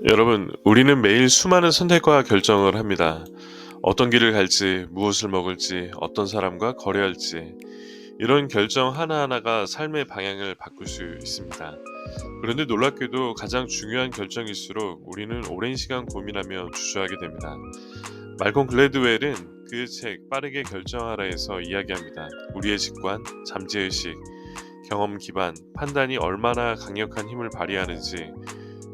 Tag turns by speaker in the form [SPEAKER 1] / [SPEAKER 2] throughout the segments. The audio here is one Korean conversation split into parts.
[SPEAKER 1] 여러분, 우리는 매일 수많은 선택과 결정을 합니다. 어떤 길을 갈지, 무엇을 먹을지, 어떤 사람과 거래할지, 이런 결정 하나하나가 삶의 방향을 바꿀 수 있습니다. 그런데 놀랍게도 가장 중요한 결정일수록 우리는 오랜 시간 고민하며 주저하게 됩니다. 말콤 글래드웰은 그 책 빠르게 결정하라에서 이야기합니다. 우리의 직관, 잠재의식, 경험 기반, 판단이 얼마나 강력한 힘을 발휘하는지,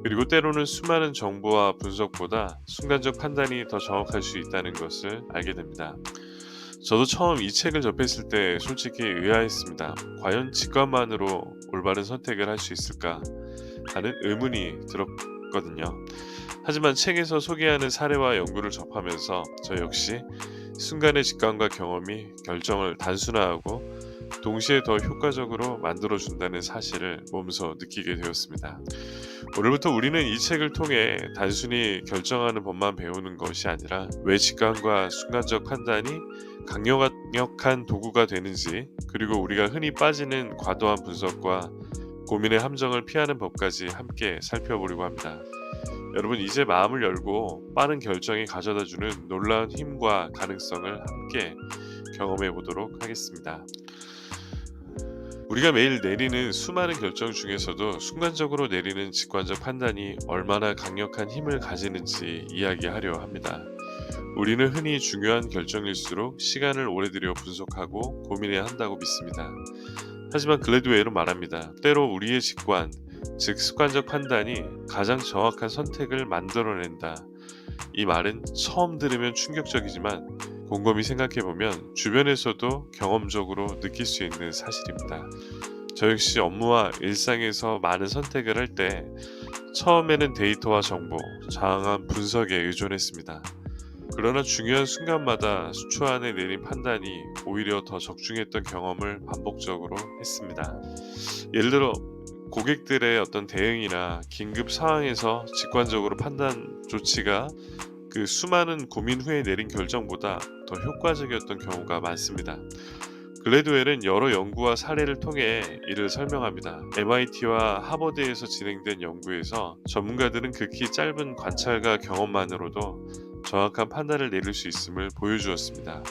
[SPEAKER 1] 그리고 때로는 수많은 정보와 분석보다 순간적 판단이 더 정확할 수 있다는 것을 알게 됩니다. 저도 처음 이 책을 접했을 때 솔직히 의아했습니다. 과연 직관만으로 올바른 선택을 할 수 있을까 하는 의문이 들었거든요. 하지만 책에서 소개하는 사례와 연구를 접하면서 저 역시 순간의 직감과 경험이 결정을 단순화하고 동시에 더 효과적으로 만들어준다는 사실을 몸소 느끼게 되었습니다. 오늘부터 우리는 이 책을 통해 단순히 결정하는 법만 배우는 것이 아니라 왜 직감과 순간적 판단이 강력한 도구가 되는지, 그리고 우리가 흔히 빠지는 과도한 분석과 고민의 함정을 피하는 법까지 함께 살펴보려고 합니다. 여러분, 이제 마음을 열고 빠른 결정이 가져다주는 놀라운 힘과 가능성을 함께 경험해 보도록 하겠습니다. 우리가 매일 내리는 수많은 결정 중에서도 순간적으로 내리는 직관적 판단이 얼마나 강력한 힘을 가지는지 이야기하려 합니다. 우리는 흔히 중요한 결정일수록 시간을 오래 들여 분석하고 고민해야 한다고 믿습니다. 하지만 글래드웰은 말합니다. 때로 우리의 직관, 즉 습관적 판단이 가장 정확한 선택을 만들어낸다. 이 말은 처음 들으면 충격적이지만 곰곰이 생각해보면 주변에서도 경험적으로 느낄 수 있는 사실입니다. 저 역시 업무와 일상에서 많은 선택을 할 때 처음에는 데이터와 정보, 장황한 분석에 의존했습니다. 그러나 중요한 순간마다 수초 안에 내린 판단이 오히려 더 적중했던 경험을 반복적으로 했습니다. 예를 들어 고객들의 어떤 대응이나 긴급 상황에서 직관적으로 판단 조치가 그 수많은 고민 후에 내린 결정보다 더 효과적이었던 경우가 많습니다. 글래드웰은 여러 연구와 사례를 통해 이를 설명합니다. MIT와 하버드에서 진행된 연구에서 전문가들은 극히 짧은 관찰과 경험만으로도 정확한 판단을 내릴 수 있음을 보여주었습니다.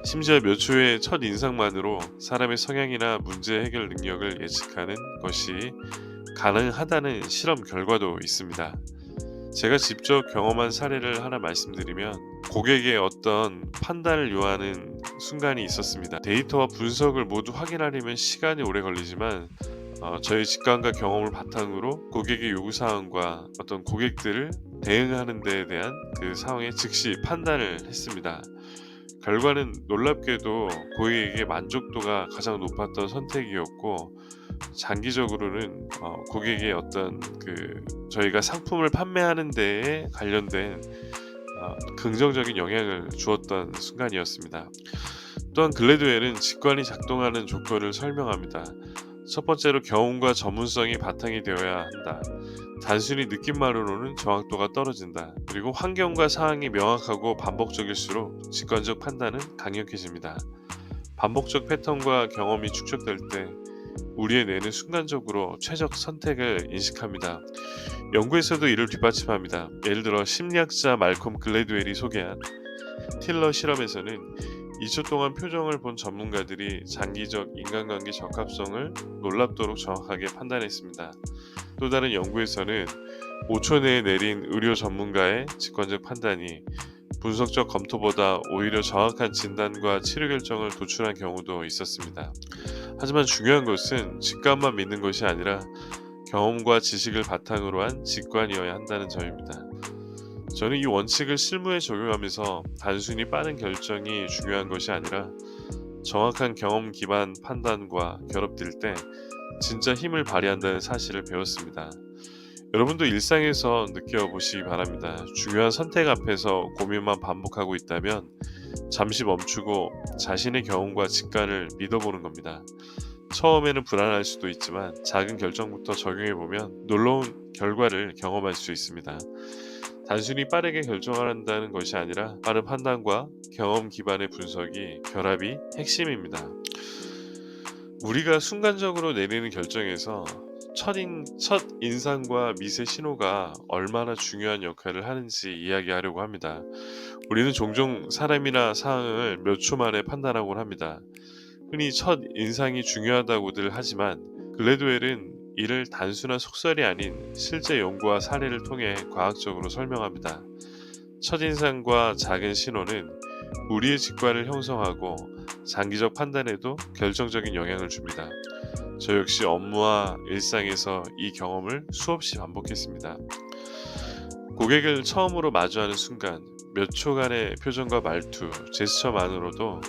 [SPEAKER 1] 심지어 몇 초의 첫 인상만으로 사람의 성향이나 문제 해결 능력을 예측하는 것이 가능하다는 실험 결과도 있습니다. 제가 직접 경험한 사례를 하나 말씀드리면 고객의 어떤 판단을 요하는 순간이 있었습니다. 데이터와 분석을 모두 확인하려면 시간이 오래 걸리지만 저의 직감과 경험을 바탕으로 고객의 요구사항과 어떤 고객들을 대응하는 데에 대한 그 상황에 즉시 판단을 했습니다. 결과는 놀랍게도 고객에게 만족도가 가장 높았던 선택이었고, 장기적으로는 고객의 어떤 그 저희가 상품을 판매하는 데에 관련된 긍정적인 영향을 주었던 순간이었습니다. 또한 글래드웰은 직관이 작동하는 조건을 설명합니다. 첫 번째로 경험과 전문성이 바탕이 되어야 한다. 단순히 느낌만으로는 정확도가 떨어진다. 그리고 환경과 상황이 명확하고 반복적일수록 직관적 판단은 강력해집니다. 반복적 패턴과 경험이 축적될 때 우리의 뇌는 순간적으로 최적 선택을 인식합니다. 연구에서도 이를 뒷받침합니다. 예를 들어 심리학자 말콤 글래드웰이 소개한 틸러 실험에서는 2초 동안 표정을 본 전문가들이 장기적 인간관계 적합성을 놀랍도록 정확하게 판단했습니다. 또 다른 연구에서는 5초 내에 내린 의료 전문가의 직관적 판단이 분석적 검토보다 오히려 정확한 진단과 치료 결정을 도출한 경우도 있었습니다. 하지만 중요한 것은 직감만 믿는 것이 아니라 경험과 지식을 바탕으로 한 직관이어야 한다는 점입니다. 저는 이 원칙을 실무에 적용하면서 단순히 빠른 결정이 중요한 것이 아니라 정확한 경험 기반 판단과 결합될 때 진짜 힘을 발휘한다는 사실을 배웠습니다. 여러분도 일상에서 느껴보시기 바랍니다. 중요한 선택 앞에서 고민만 반복하고 있다면 잠시 멈추고 자신의 경험과 직관을 믿어보는 겁니다. 처음에는 불안할 수도 있지만 작은 결정부터 적용해보면 놀라운 결과를 경험할 수 있습니다. 단순히 빠르게 결정한다는 것이 아니라 빠른 판단과 경험 기반의 분석이 결합이 핵심입니다. 우리가 순간적으로 내리는 결정에서 첫 인상과 미세 신호가 얼마나 중요한 역할을 하는지 이야기하려고 합니다. 우리는 종종 사람이나 상황을 몇 초 만에 판단하곤 합니다. 흔히 첫 인상이 중요하다고들 하지만 글래드웰은 이를 단순한 속설이 아닌 실제 연구와 사례를 통해 과학적으로 설명합니다. 첫인상과 작은 신호는 우리의 직관을 형성하고 장기적 판단에도 결정적인 영향을 줍니다. 저 역시 업무와 일상에서 이 경험을 수없이 반복했습니다. 고객을 처음으로 마주하는 순간 몇 초간의 표정과 말투, 제스처만으로도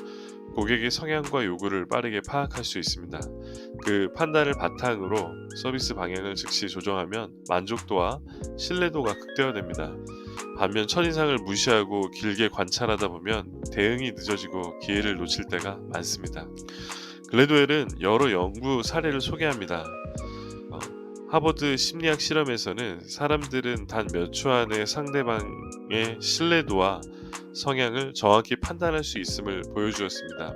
[SPEAKER 1] 고객의 성향과 요구를 빠르게 파악할 수 있습니다. 그 판단을 바탕으로 서비스 방향을 즉시 조정하면 만족도와 신뢰도가 극대화됩니다. 반면 첫인상을 무시하고 길게 관찰하다 보면 대응이 늦어지고 기회를 놓칠 때가 많습니다. 글래드웰은 여러 연구 사례를 소개합니다. 어, 하버드 심리학 실험에서는 사람들은 단 몇 초 안에 상대방의 신뢰도와 성향을 정확히 판단할 수 있음을 보여주었습니다.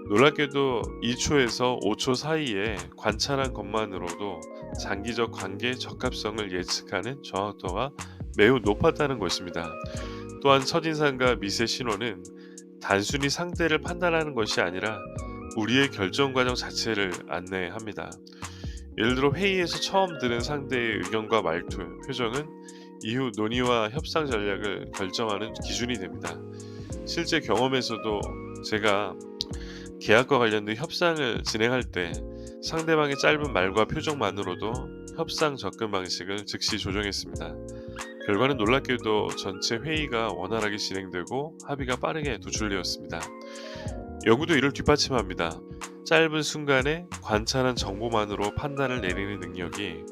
[SPEAKER 1] 놀랍게도 2초에서 5초 사이에 관찰한 것만으로도 장기적 관계의 적합성을 예측하는 정확도가 매우 높았다는 것입니다. 또한 첫인상과 미세 신호는 단순히 상대를 판단하는 것이 아니라 우리의 결정 과정 자체를 안내합니다. 예를 들어 회의에서 처음 들은 상대의 의견과 말투, 표정은 이후 논의와 협상 전략을 결정하는 기준이 됩니다. 실제 경험에서도 제가 계약과 관련된 협상을 진행할 때 상대방의 짧은 말과 표정만으로도 협상 접근 방식을 즉시 조정했습니다. 결과는 놀랍게도 전체 회의가 원활하게 진행되고 합의가 빠르게 도출되었습니다. 연구도 이를 뒷받침합니다. 짧은 순간에 관찰한 정보만으로 판단을 내리는 능력이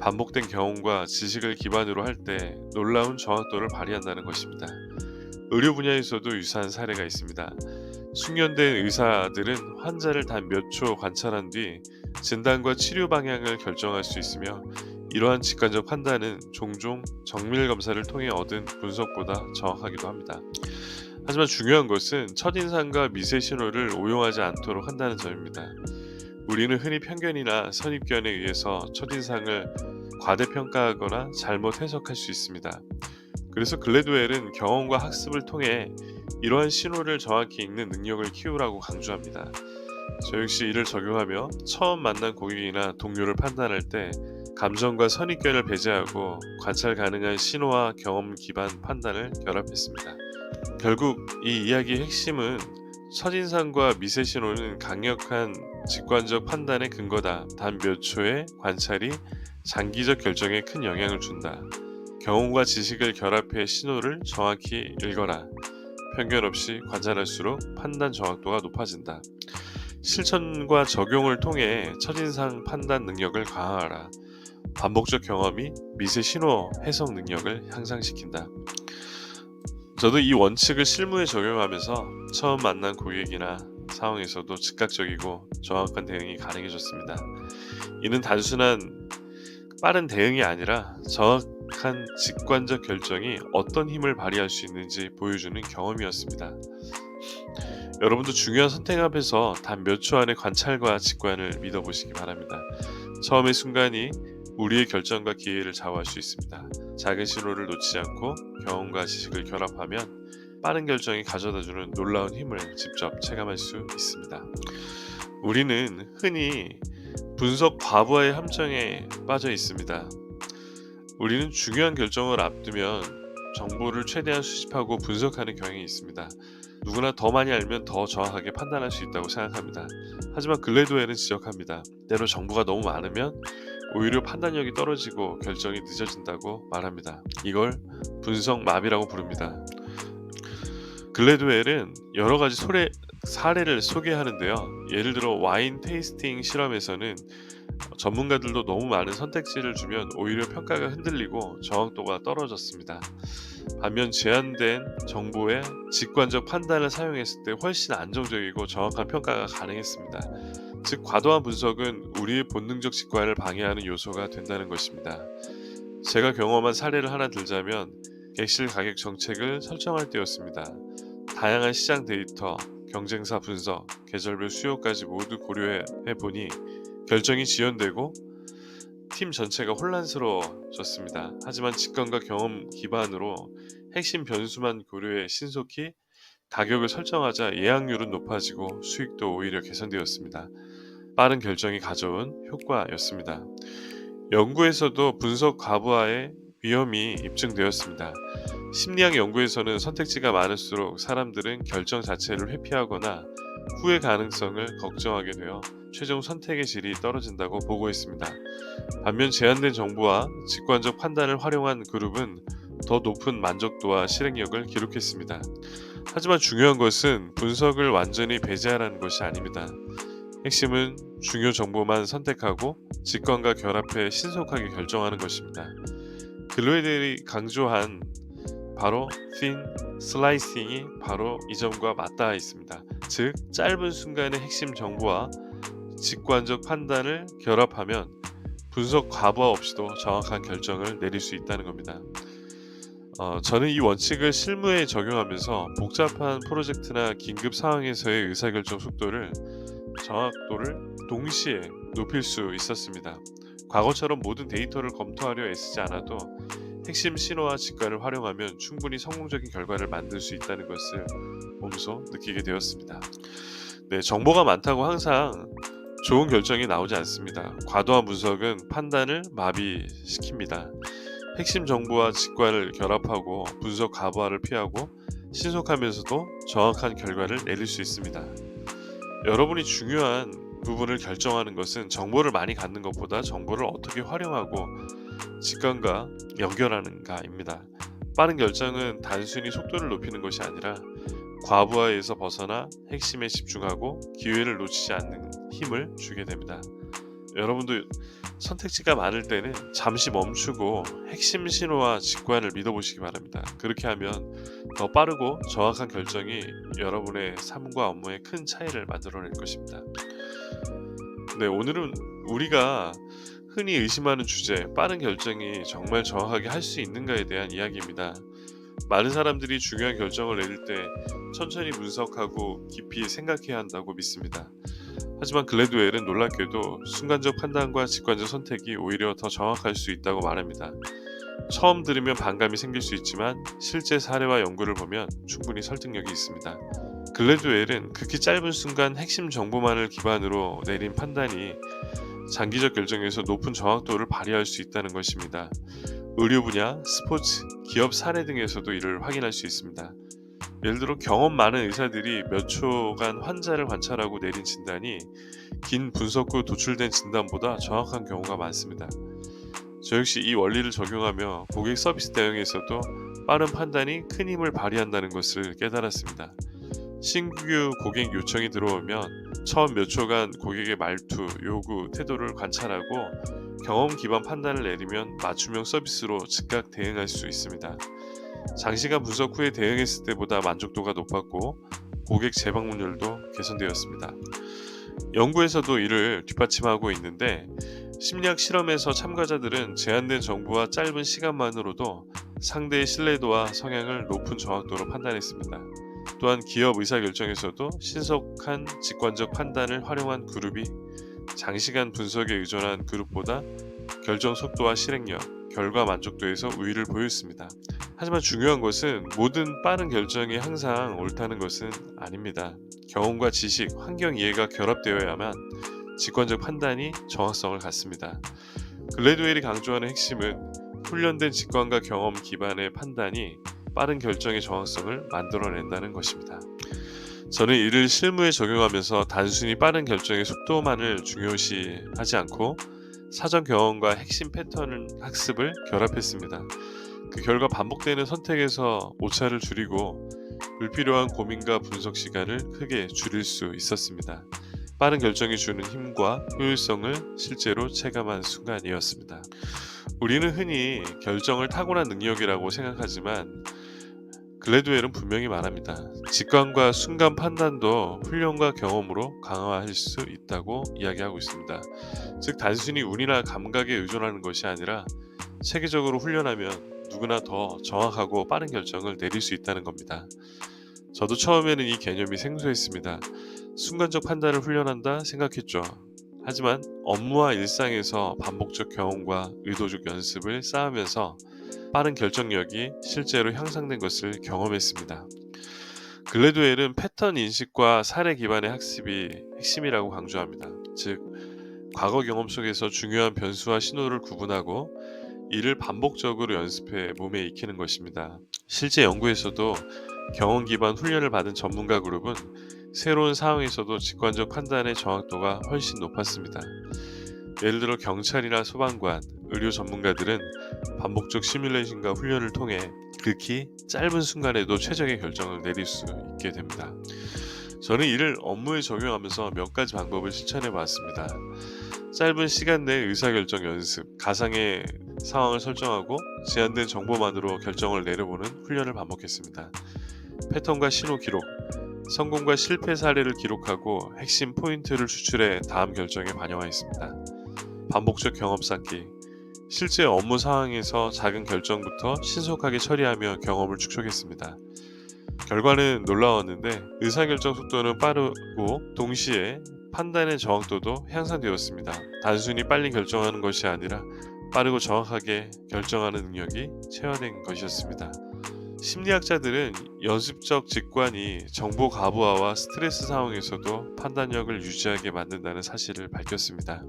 [SPEAKER 1] 반복된 경험과 지식을 기반으로 할 때 놀라운 정확도를 발휘한다는 것입니다. 의료 분야에서도 유사한 사례가 있습니다. 숙련된 의사들은 환자를 단 몇 초 관찰한 뒤 진단과 치료 방향을 결정할 수 있으며 이러한 직관적 판단은 종종 정밀 검사를 통해 얻은 분석보다 정확하기도 합니다. 하지만 중요한 것은 첫인상과 미세 신호를 오용하지 않도록 한다는 점입니다. 우리는 흔히 편견이나 선입견에 의해서 첫인상을 과대평가하거나 잘못 해석할 수 있습니다. 그래서 글래드웰은 경험과 학습을 통해 이러한 신호를 정확히 읽는 능력을 키우라고 강조합니다. 저 역시 이를 적용하며 처음 만난 고객이나 동료를 판단할 때 감정과 선입견을 배제하고 관찰 가능한 신호와 경험 기반 판단을 결합했습니다. 결국 이 이야기의 핵심은 첫인상과 미세 신호는 강력한 직관적 판단의 근거다. 단 몇 초의 관찰이 장기적 결정에 큰 영향을 준다. 경험과 지식을 결합해 신호를 정확히 읽어라. 편견 없이 관찰할수록 판단 정확도가 높아진다. 실천과 적용을 통해 첫인상 판단 능력을 강화하라. 반복적 경험이 미세 신호 해석 능력을 향상시킨다. 저도 이 원칙을 실무에 적용하면서 처음 만난 고객이나 상황에서도 즉각적이고 정확한 대응이 가능해졌습니다. 이는 단순한 빠른 대응이 아니라 정확한 직관적 결정이 어떤 힘을 발휘할 수 있는지 보여주는 경험이었습니다. 여러분도 중요한 선택 앞에서 단 몇 초 안의 관찰과 직관을 믿어보시기 바랍니다. 처음의 순간이 우리의 결정과 기회를 좌우할 수 있습니다. 작은 신호를 놓치지 않고 경험과 지식을 결합하면 빠른 결정이 가져다주는 놀라운 힘을 직접 체감할 수 있습니다. 우리는 흔히 분석 과부하의 함정에 빠져 있습니다. 우리는 중요한 결정을 앞두면 정보를 최대한 수집하고 분석하는 경향이 있습니다. 누구나 더 많이 알면 더 정확하게 판단할 수 있다고 생각합니다. 하지만 글래드웰은 지적합니다. 때로 정보가 너무 많으면 오히려 판단력이 떨어지고 결정이 늦어진다고 말합니다. 이걸 분석 마비라고 부릅니다. 글래드웰은 여러 가지 사례를 소개하는데요. 예를 들어 와인 테이스팅 실험에서는 전문가들도 너무 많은 선택지를 주면 오히려 평가가 흔들리고 정확도가 떨어졌습니다. 반면 제한된 정보에 직관적 판단을 사용했을 때 훨씬 안정적이고 정확한 평가가 가능했습니다. 즉 과도한 분석은 우리의 본능적 직관을 방해하는 요소가 된다는 것입니다. 제가 경험한 사례를 하나 들자면 객실 가격 정책을 설정할 때였습니다. 다양한 시장 데이터, 경쟁사 분석, 계절별 수요까지 모두 고려해 보니 결정이 지연되고 팀 전체가 혼란스러워졌습니다. 하지만 직관과 경험 기반으로 핵심 변수만 고려해 신속히 가격을 설정하자 예약률은 높아지고 수익도 오히려 개선되었습니다. 빠른 결정이 가져온 효과였습니다. 연구에서도 분석 과부하의 위험이 입증되었습니다. 심리학 연구에서는 선택지가 많을수록 사람들은 결정 자체를 회피하거나 후회 가능성을 걱정하게 되어 최종 선택의 질이 떨어진다고 보고했습니다. 반면 제한된 정보와 직관적 판단을 활용한 그룹은 더 높은 만족도와 실행력을 기록했습니다. 하지만 중요한 것은 분석을 완전히 배제하라는 것이 아닙니다. 핵심은 중요 정보만 선택하고 직관과 결합해 신속하게 결정하는 것입니다. 글로이델이 강조한 바로 thin slicing이 바로 이 점과 맞닿아 있습니다. 즉 짧은 순간의 핵심 정보와 직관적 판단을 결합하면 분석 과부하 없이도 정확한 결정을 내릴 수 있다는 겁니다. 저는 이 원칙을 실무에 적용하면서 복잡한 프로젝트나 긴급 상황에서의 의사결정 속도를 정확도를 동시에 높일 수 있었습니다. 과거처럼 모든 데이터를 검토하려 애쓰지 않아도 핵심 신호와 직관을 활용하면 충분히 성공적인 결과를 만들 수 있다는 것을 몸소 느끼게 되었습니다. 네, 정보가 많다고 항상 좋은 결정이 나오지 않습니다. 과도한 분석은 판단을 마비시킵니다. 핵심 정보와 직관을 결합하고 분석 과부하를 피하고 신속하면서도 정확한 결과를 내릴 수 있습니다. 여러분이 중요한 부분을 결정하는 것은 정보를 많이 갖는 것보다 정보를 어떻게 활용하고 직관과 연결하는가입니다. 빠른 결정은 단순히 속도를 높이는 것이 아니라 과부하에서 벗어나 핵심에 집중하고 기회를 놓치지 않는 힘을 주게 됩니다. 여러분도 선택지가 많을 때는 잠시 멈추고 핵심 신호와 직관을 믿어보시기 바랍니다. 그렇게 하면 더 빠르고 정확한 결정이 여러분의 삶과 업무에 큰 차이를 만들어낼 것입니다. 네, 오늘은 우리가 흔히 의심하는 주제, 빠른 결정이 정말 정확하게 할 수 있는가에 대한 이야기입니다. 많은 사람들이 중요한 결정을 내릴 때 천천히 분석하고 깊이 생각해야 한다고 믿습니다. 하지만 글래드웰은 놀랍게도 순간적 판단과 직관적 선택이 오히려 더 정확할 수 있다고 말합니다. 처음 들으면 반감이 생길 수 있지만 실제 사례와 연구를 보면 충분히 설득력이 있습니다. 글래드웰은 극히 짧은 순간 핵심 정보만을 기반으로 내린 판단이 장기적 결정에서 높은 정확도를 발휘할 수 있다는 것입니다. 의료 분야, 스포츠, 기업 사례 등에서도 이를 확인할 수 있습니다. 예를 들어 경험 많은 의사들이 몇 초간 환자를 관찰하고 내린 진단이 긴 분석 후 도출된 진단보다 정확한 경우가 많습니다. 저 역시 이 원리를 적용하며 고객 서비스 대응에서도 빠른 판단이 큰 힘을 발휘한다는 것을 깨달았습니다. 신규 고객 요청이 들어오면 처음 몇 초간 고객의 말투, 요구, 태도를 관찰하고 경험 기반 판단을 내리면 맞춤형 서비스로 즉각 대응할 수 있습니다. 장시간 분석 후에 대응했을 때보다 만족도가 높았고 고객 재방문율도 개선되었습니다. 연구에서도 이를 뒷받침하고 있는데 심리학 실험에서 참가자들은 제한된 정보와 짧은 시간만으로도 상대의 신뢰도와 성향을 높은 정확도로 판단했습니다. 또한 기업 의사결정에서도 신속한 직관적 판단을 활용한 그룹이 장시간 분석에 의존한 그룹보다 결정 속도와 실행력, 결과 만족도에서 우위를 보였습니다. 하지만 중요한 것은 모든 빠른 결정이 항상 옳다는 것은 아닙니다. 경험과 지식, 환경 이해가 결합되어야만 직관적 판단이 정확성을 갖습니다. 글래드웰이 강조하는 핵심은 훈련된 직관과 경험 기반의 판단이 빠른 결정의 정확성을 만들어낸다는 것입니다. 저는 이를 실무에 적용하면서 단순히 빠른 결정의 속도만을 중요시하지 않고 사전 경험과 핵심 패턴 학습을 결합했습니다. 그 결과 반복되는 선택에서 오차를 줄이고 불필요한 고민과 분석 시간을 크게 줄일 수 있었습니다. 빠른 결정이 주는 힘과 효율성을 실제로 체감한 순간이었습니다. 우리는 흔히 결정을 타고난 능력이라고 생각하지만 글래드웰은 분명히 말합니다. 직관과 순간 판단도 훈련과 경험으로 강화할 수 있다고 이야기하고 있습니다. 즉 단순히 운이나 감각에 의존하는 것이 아니라 체계적으로 훈련하면 누구나 더 정확하고 빠른 결정을 내릴 수 있다는 겁니다. 저도 처음에는 이 개념이 생소했습니다. 순간적 판단을 훈련한다 생각했죠. 하지만 업무와 일상에서 반복적 경험과 의도적 연습을 쌓으면서 빠른 결정력이 실제로 향상된 것을 경험했습니다. 글래드웰은 패턴 인식과 사례 기반의 학습이 핵심이라고 강조합니다. 즉, 과거 경험 속에서 중요한 변수와 신호를 구분하고 이를 반복적으로 연습해 몸에 익히는 것입니다. 실제 연구에서도 경험 기반 훈련을 받은 전문가 그룹은 새로운 상황에서도 직관적 판단의 정확도가 훨씬 높았습니다. 예를 들어 경찰이나 소방관, 의료 전문가들은 반복적 시뮬레이션과 훈련을 통해 극히 짧은 순간에도 최적의 결정을 내릴 수 있게 됩니다. 저는 이를 업무에 적용하면서 몇 가지 방법을 실천해 봤습니다. 짧은 시간 내 의사결정 연습, 가상의 상황을 설정하고 제한된 정보만으로 결정을 내려보는 훈련을 반복했습니다. 패턴과 신호 기록, 성공과 실패 사례를 기록하고 핵심 포인트를 추출해 다음 결정에 반영하였습니다. 반복적 경험 쌓기, 실제 업무 상황에서 작은 결정부터 신속하게 처리하며 경험을 축적했습니다. 결과는 놀라웠는데 의사결정 속도는 빠르고 동시에 판단의 정확도도 향상되었습니다. 단순히 빨리 결정하는 것이 아니라 빠르고 정확하게 결정하는 능력이 체화된 것이었습니다. 심리학자들은 연습적 직관이 정보 과부하와 스트레스 상황에서도 판단력을 유지하게 만든다는 사실을 밝혔습니다.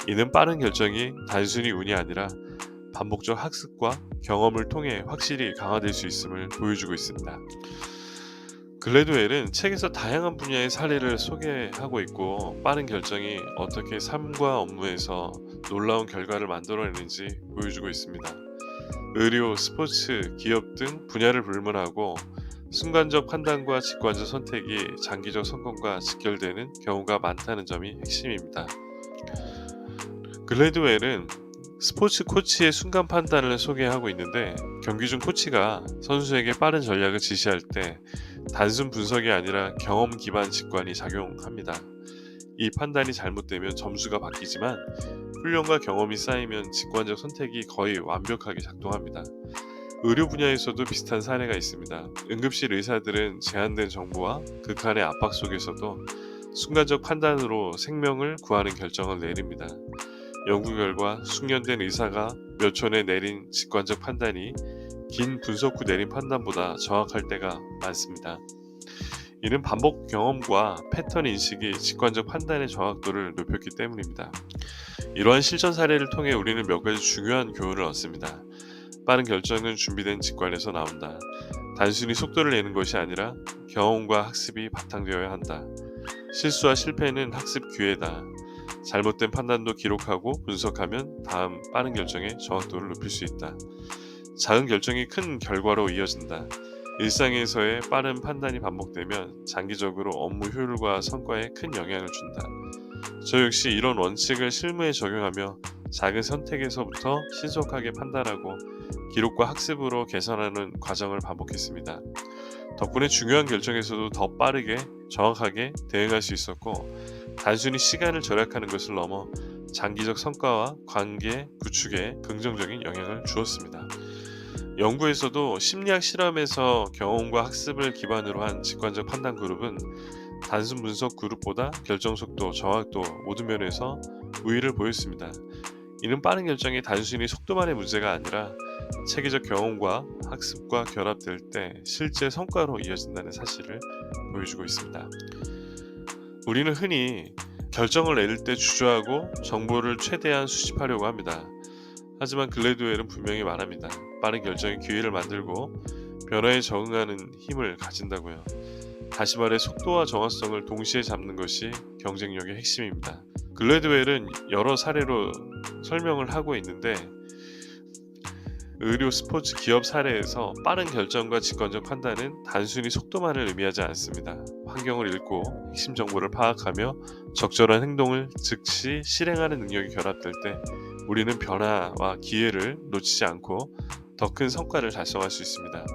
[SPEAKER 1] 이는 빠른 결정이 단순히 운이 아니라 반복적 학습과 경험을 통해 확실히 강화될 수 있음을 보여주고 있습니다. 글래드웰은 책에서 다양한 분야의 사례를 소개하고 있고 빠른 결정이 어떻게 삶과 업무에서 놀라운 결과를 만들어내는지 보여주고 있습니다. 의료, 스포츠, 기업 등 분야를 불문하고 순간적 판단과 직관적 선택이 장기적 성공과 직결되는 경우가 많다는 점이 핵심입니다. 글래드웰은 스포츠 코치의 순간 판단을 소개하고 있는데 경기 중 코치가 선수에게 빠른 전략을 지시할 때 단순 분석이 아니라 경험 기반 직관이 작용합니다. 이 판단이 잘못되면 점수가 바뀌지만 훈련과 경험이 쌓이면 직관적 선택이 거의 완벽하게 작동합니다. 의료 분야에서도 비슷한 사례가 있습니다. 응급실 의사들은 제한된 정보와 극한의 압박 속에서도 순간적 판단으로 생명을 구하는 결정을 내립니다. 연구 결과 숙련된 의사가 몇 초 내 내린 직관적 판단이 긴 분석 후 내린 판단보다 정확할 때가 많습니다. 이는 반복 경험과 패턴 인식이 직관적 판단의 정확도를 높였기 때문입니다. 이러한 실전 사례를 통해 우리는 몇 가지 중요한 교훈을 얻습니다. 빠른 결정은 준비된 직관에서 나온다. 단순히 속도를 내는 것이 아니라 경험과 학습이 바탕되어야 한다. 실수와 실패는 학습 기회다. 잘못된 판단도 기록하고 분석하면 다음 빠른 결정의 정확도를 높일 수 있다. 작은 결정이 큰 결과로 이어진다. 일상에서의 빠른 판단이 반복되면 장기적으로 업무 효율과 성과에 큰 영향을 준다. 저 역시 이런 원칙을 실무에 적용하며 작은 선택에서부터 신속하게 판단하고 기록과 학습으로 개선하는 과정을 반복했습니다. 덕분에 중요한 결정에서도 더 빠르게 정확하게 대응할 수 있었고 단순히 시간을 절약하는 것을 넘어 장기적 성과와 관계 구축에 긍정적인 영향을 주었습니다. 연구에서도 심리학 실험에서 경험과 학습을 기반으로 한 직관적 판단 그룹은 단순 분석 그룹보다 결정 속도, 정확도 모든 면에서 우위를 보였습니다. 이는 빠른 결정이 단순히 속도만의 문제가 아니라 체계적 경험과 학습과 결합될 때 실제 성과로 이어진다는 사실을 보여주고 있습니다. 우리는 흔히 결정을 내릴 때 주저하고 정보를 최대한 수집하려고 합니다. 하지만 글래드웰은 분명히 말합니다. 빠른 결정이 기회를 만들고 변화에 적응하는 힘을 가진다고요. 다시 말해 속도와 정확성을 동시에 잡는 것이 경쟁력의 핵심입니다. 글래드웰은 여러 사례로 설명을 하고 있는데 의료, 스포츠, 기업 사례에서 빠른 결정과 직관적 판단은 단순히 속도만을 의미하지 않습니다. 환경을 읽고 핵심 정보를 파악하며 적절한 행동을 즉시 실행하는 능력이 결합될 때 우리는 변화와 기회를 놓치지 않고 더 큰 성과를 달성할 수 있습니다.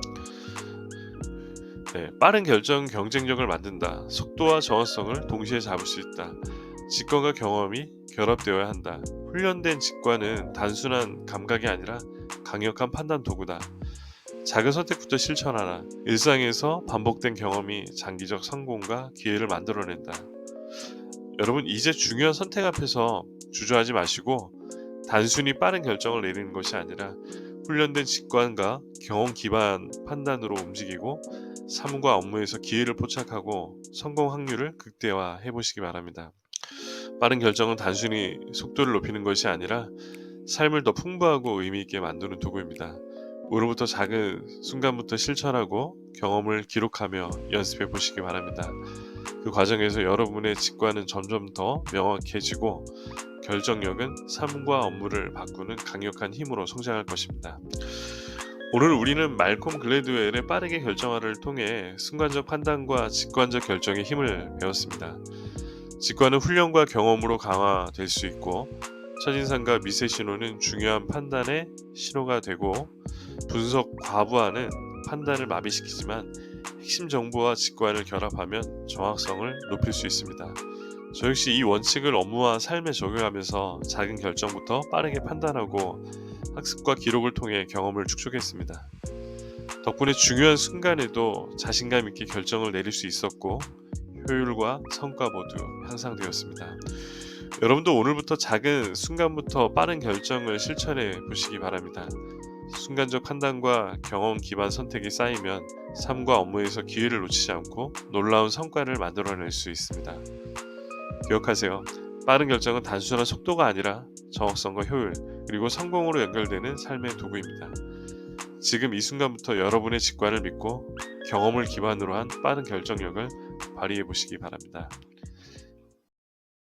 [SPEAKER 1] 빠른 결정 경쟁력을 만든다. 속도와 정확성을 동시에 잡을 수 있다. 직관과 경험이 결합되어야 한다. 훈련된 직관은 단순한 감각이 아니라 강력한 판단 도구다. 작은 선택부터 실천하라. 일상에서 반복된 경험이 장기적 성공과 기회를 만들어낸다. 여러분, 이제 중요한 선택 앞에서 주저하지 마시고 단순히 빠른 결정을 내리는 것이 아니라 훈련된 직관과 경험 기반 판단으로 움직이고 삶과 업무에서 기회를 포착하고 성공 확률을 극대화해 보시기 바랍니다. 빠른 결정은 단순히 속도를 높이는 것이 아니라 삶을 더 풍부하고 의미 있게 만드는 도구입니다. 오늘부터 작은 순간부터 실천하고 경험을 기록하며 연습해 보시기 바랍니다. 그 과정에서 여러분의 직관은 점점 더 명확해지고 결정력은 삶과 업무를 바꾸는 강력한 힘으로 성장할 것입니다. 오늘 우리는 말콤 글래드웰의 빠르게 결정하를 통해 순간적 판단과 직관적 결정의 힘을 배웠습니다. 직관은 훈련과 경험으로 강화될 수 있고 첫인상과 미세 신호는 중요한 판단의 신호가 되고 분석 과부하는 판단을 마비시키지만 핵심 정보와 직관을 결합하면 정확성을 높일 수 있습니다. 저 역시 이 원칙을 업무와 삶에 적용하면서 작은 결정부터 빠르게 판단하고 학습과 기록을 통해 경험을 축적했습니다. 덕분에 중요한 순간에도 자신감 있게 결정을 내릴 수 있었고 효율과 성과 모두 향상되었습니다. 여러분도 오늘부터 작은 순간부터 빠른 결정을 실천해 보시기 바랍니다. 순간적 판단과 경험 기반 선택이 쌓이면 삶과 업무에서 기회를 놓치지 않고 놀라운 성과를 만들어낼 수 있습니다. 기억하세요. 빠른 결정은 단순한 속도가 아니라 정확성과 효율, 그리고 성공으로 연결되는 삶의 도구입니다. 지금 이 순간부터 여러분의 직관을 믿고 경험을 기반으로 한 빠른 결정력을 발휘해 보시기 바랍니다.